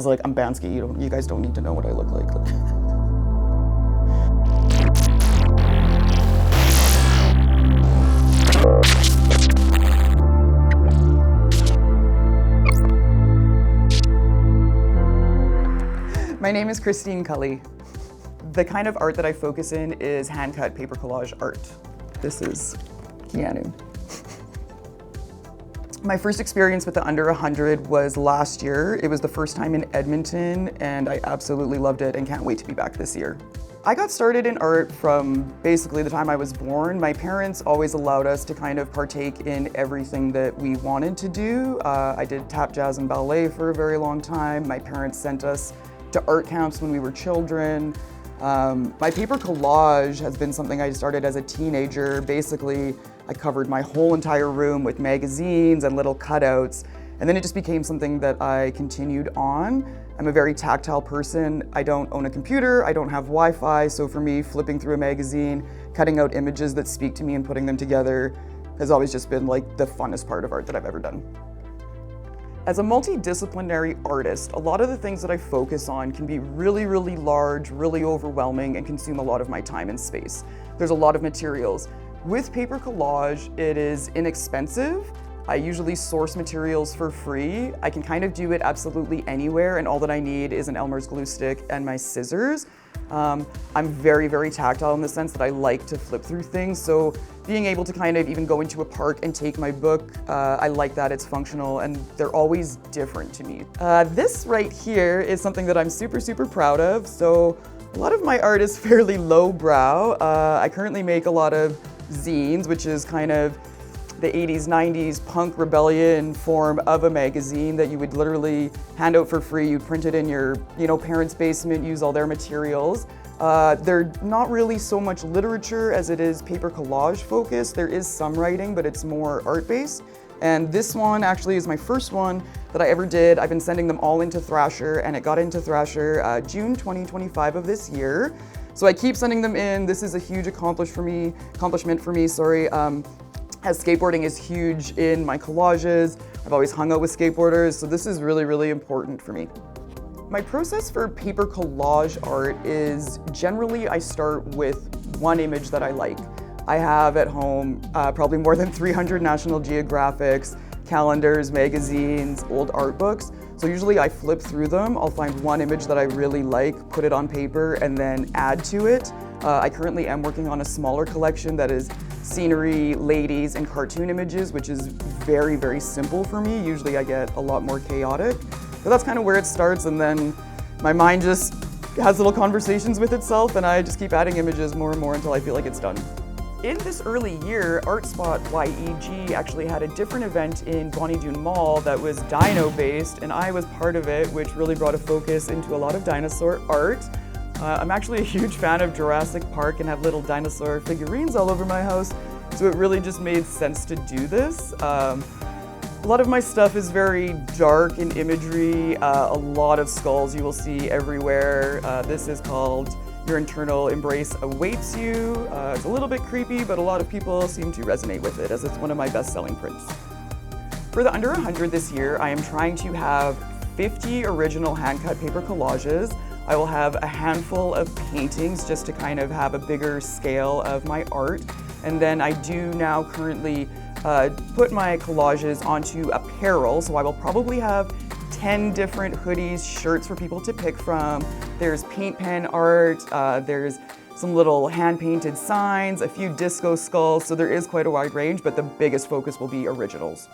was like, I'm Bansky, you guys don't need to know what I look like. My name is Kully. The kind of art that I focus in is hand-cut paper collage art. This is Keanu. My first experience with the Under 100 was last year. It was the first time in Edmonton, and I absolutely loved it and can't wait to be back this year. I got started in art from basically the time I was born. My parents always allowed us to kind of partake in everything that we wanted to do. I did tap, jazz, and ballet for a very long time. My parents sent us to art camps when we were children. My paper collage has been something I started as a teenager. Basically, I covered my whole entire room with magazines and little cutouts, and then it just became something that I continued on. I'm a very tactile person. I don't own a computer, I don't have Wi-Fi, so for me, flipping through a magazine, cutting out images that speak to me and putting them together has always just been like the funnest part of art that I've ever done. As a multidisciplinary artist, a lot of the things that I focus on can be really, really large, really overwhelming, and consume a lot of my time and space. There's a lot of materials. With paper collage, it is inexpensive. I usually source materials for free. I can kind of do it absolutely anywhere, and all that I need is an Elmer's glue stick and my scissors. I'm very, very tactile in the sense that I like to flip through things, so being able to kind of even go into a park and take my book, I like that it's functional, and they're always different to me. This right here is something that I'm super, super proud of. So a lot of my art is fairly lowbrow. I currently make a lot of zines, which is kind of the 80s, 90s punk rebellion form of a magazine that you would literally hand out for free. You'd print it in your parents' basement, use all their materials. They're not really so much literature as it is paper collage focused. There is some writing, but it's more art-based. And this one actually is my first one that I ever did. I've been sending them all into Thrasher, and it got into Thrasher June 2025 of this year. So I keep sending them in. This is a huge accomplishment for me, as skateboarding is huge in my collages. I've always hung out with skateboarders, so this is really, really important for me. My process for paper collage art is generally I start with one image that I like. I have at home probably more than 300 National Geographics, calendars, magazines, old art books. So usually I flip through them. I'll find one image that I really like, put it on paper, and then add to it. I currently am working on a smaller collection that is scenery, ladies, and cartoon images, which is very, very simple for me. Usually I get a lot more chaotic. But that's kind of where it starts, and then my mind just has little conversations with itself, and I just keep adding images more and more until I feel like it's done. In this early year, ArtSpot YEG actually had a different event in Bonnie Doon Mall that was dino-based, and I was part of it, which really brought a focus into a lot of dinosaur art. I'm actually a huge fan of Jurassic Park and have little dinosaur figurines all over my house, so it really just made sense to do this. A lot of my stuff is very dark in imagery, a lot of skulls you will see everywhere. This is called Your Internal Embrace Awaits You. It's a little bit creepy, but a lot of people seem to resonate with it as it's one of my best-selling prints. For the Under 100 this year, I am trying to have 50 original hand-cut paper collages. I will have a handful of paintings just to kind of have a bigger scale of my art. And then I do now currently put my collages onto apparel, so I will probably have 10 different hoodies, shirts for people to pick from. There's paint pen art, there's some little hand-painted signs, a few disco skulls, so there is quite a wide range, but the biggest focus will be originals.